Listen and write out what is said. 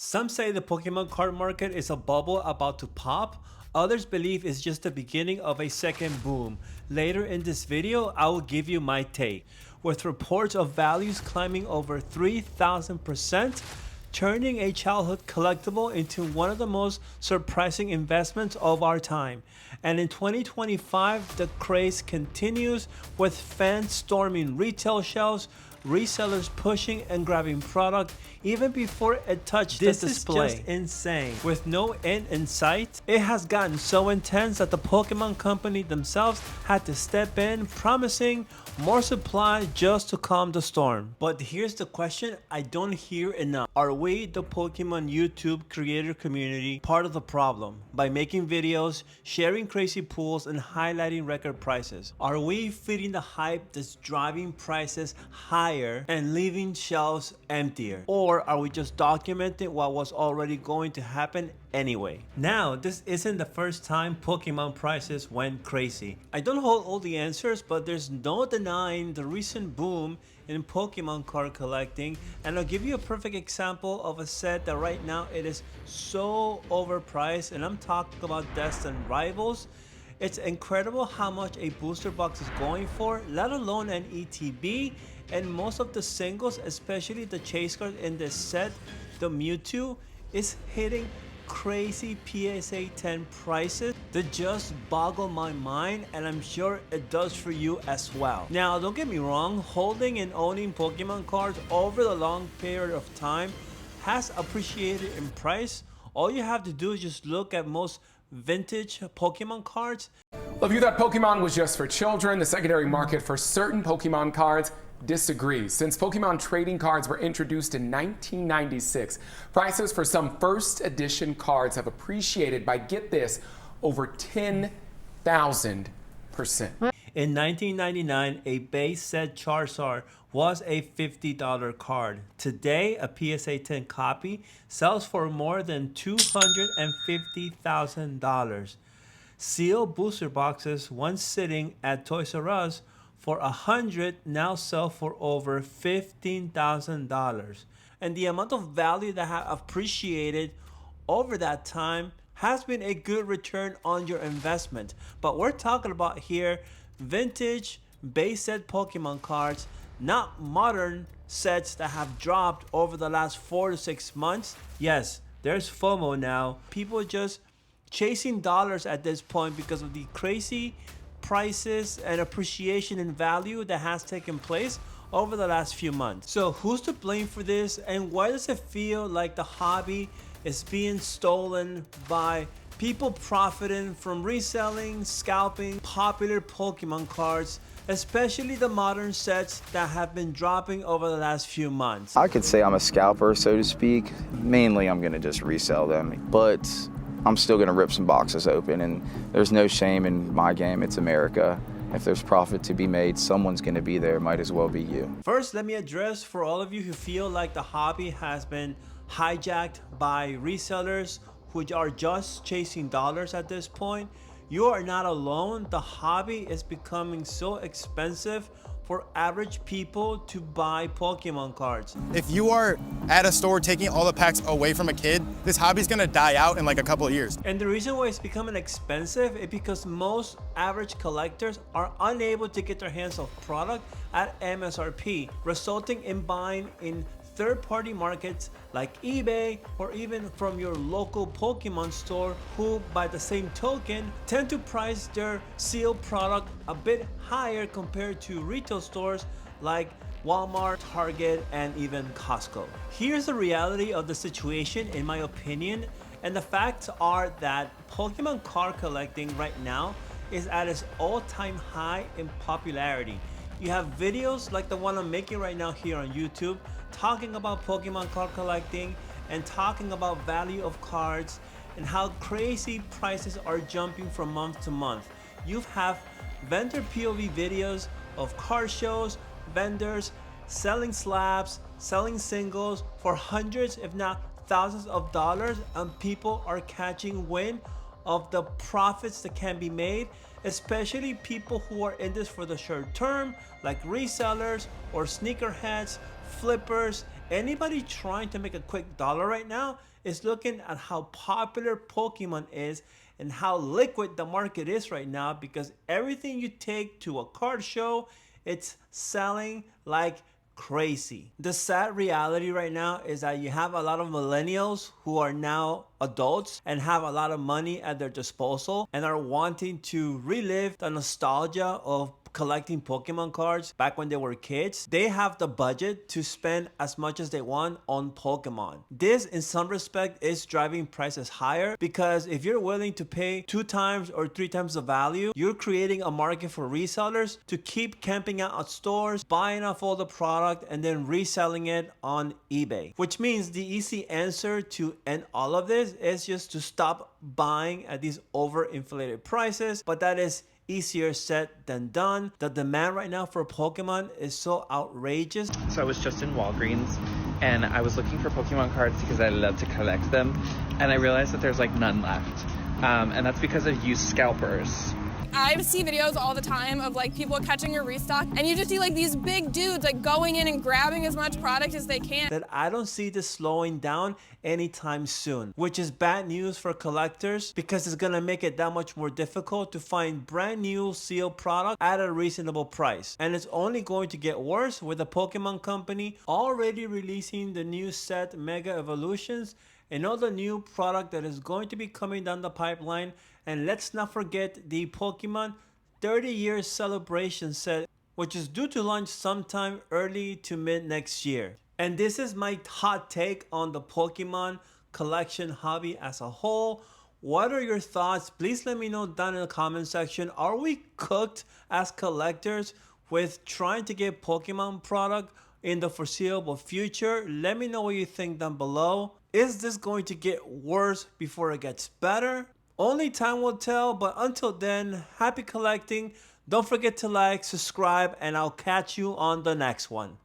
Some say the Pokemon card market is a bubble about to pop. Others believe it's just the beginning of a second boom. Later in this video, I will give you my take. With reports of values climbing over 3,000%, turning a childhood collectible into one of the most surprising investments of our time. And in 2025, the craze continues with fans storming retail shelves, resellers pushing and grabbing product even before it touched the display. This is just insane. With no end in sight, it has gotten so intense that the Pokemon company themselves had to step in, promising more supply just to calm the storm. But here's the question I don't hear enough. Are we, the Pokemon YouTube creator community, part of the problem by making videos, sharing crazy pools, and highlighting record prices? Are we feeding the hype that's driving prices higher and leaving shelves emptier? Or are we just documenting what was already going to happen anyway? Now, this isn't the first time Pokemon prices went crazy. I don't hold all the answers, but there's no denying the recent boom in Pokemon card collecting, and I'll give you a perfect example of a set that right now it is so overpriced, and I'm talking about Destined Rivals. It's incredible how much a booster box is going for, let alone an ETB, and most of the singles, especially the chase card in this set, the Mewtwo, is hitting crazy PSA 10 prices that just boggle my mind, and I'm sure it does for you as well. Now, don't get me wrong, holding and owning Pokemon cards over the long period of time has appreciated in price. All you have to do is just look at most vintage Pokemon cards. Well, if you thought Pokemon was just for children, the secondary market for certain Pokemon cards disagrees. Since Pokemon trading cards were introduced in 1996, prices for some first edition cards have appreciated by, get this, over 10,000%. In 1999, a base set Charizard was a $50 card. Today, a PSA 10 copy sells for more than $250,000. Sealed booster boxes, once sitting at Toys R Us for $100, now sell for over $15,000. And the amount of value that have appreciated over that time has been a good return on your investment. But we're talking about here vintage base set Pokemon cards, not modern sets that have dropped over the last 4 to 6 months. Yes, there's FOMO now. People just chasing dollars at this point because of the crazy prices and appreciation in value that has taken place over the last few months. So who's to blame for this, and why does it feel like the hobby is being stolen by people profiting from reselling, scalping popular Pokemon cards, especially the modern sets that have been dropping over the last few months? I could say I'm a scalper, so to speak. Mainly I'm gonna just resell them, but I'm still gonna rip some boxes open, and there's no shame in my game. It's America. If there's profit to be made, someone's gonna be there. Might as well be you. First, let me address for all of you who feel like the hobby has been hijacked by resellers who are just chasing dollars at this point. You are not alone. The hobby is becoming so expensive for average people to buy Pokemon cards. If you are at a store taking all the packs away from a kid, this hobby's gonna die out in like a couple of years. And the reason why it's becoming expensive is because most average collectors are unable to get their hands on product at MSRP, resulting in buying in third-party markets like eBay or even from your local Pokemon store, who by the same token tend to price their sealed product a bit higher compared to retail stores like Walmart, Target, and even Costco. Here's the reality of the situation in my opinion, and the facts are that Pokemon card collecting right now is at its all-time high in popularity. You have videos like the one I'm making right now here on YouTube talking about Pokemon card collecting and talking about value of cards and how crazy prices are jumping from month to month. You have vendor POV videos of card shows, vendors selling slabs, selling singles for hundreds if not thousands of dollars, and people are catching wind of the profits that can be made, especially people who are in this for the short term, like resellers or sneakerheads, flippers, Anybody trying to make a quick dollar right now is looking at how popular Pokemon is and how liquid the market is right now, because everything you take to a card show, it's selling like crazy. The sad reality right now is that you have a lot of millennials who are now adults and have a lot of money at their disposal and are wanting to relive the nostalgia of collecting Pokemon cards back when they were kids. They have the budget to spend as much as they want on Pokemon. This in some respect is driving prices higher, because if you're willing to pay 2 times or 3 times the value, you're creating a market for resellers to keep camping out at stores, buying off all the product and then reselling it on eBay. Which means the easy answer to end all of this is just to stop buying at these overinflated prices, but that is easier said than done. The demand right now for Pokemon is so outrageous. So I was just in Walgreens and I was looking for Pokemon cards because I love to collect them, and I realized that there's like none left, and that's because of used scalpers. I see videos all the time of like people catching a restock, and you just see like these big dudes like going in and grabbing as much product as they can. That I don't see this slowing down anytime soon, which is bad news for collectors, because it's gonna make it that much more difficult to find brand new sealed product at a reasonable price. And it's only going to get worse with the Pokemon Company already releasing the new set Mega Evolutions and all the new product that is going to be coming down the pipeline. And let's not forget the Pokemon 30-year celebration set, which is due to launch sometime early to mid next year. And this is my hot take on the Pokemon collection hobby as a whole. What are your thoughts? Please let me know down in the comment section. Are we cooked as collectors with trying to get Pokemon product in the foreseeable future? Let me know what you think down below. Is this going to get worse before it gets better? Only time will tell, but until then, happy collecting. Don't forget to like, subscribe, and I'll catch you on the next one.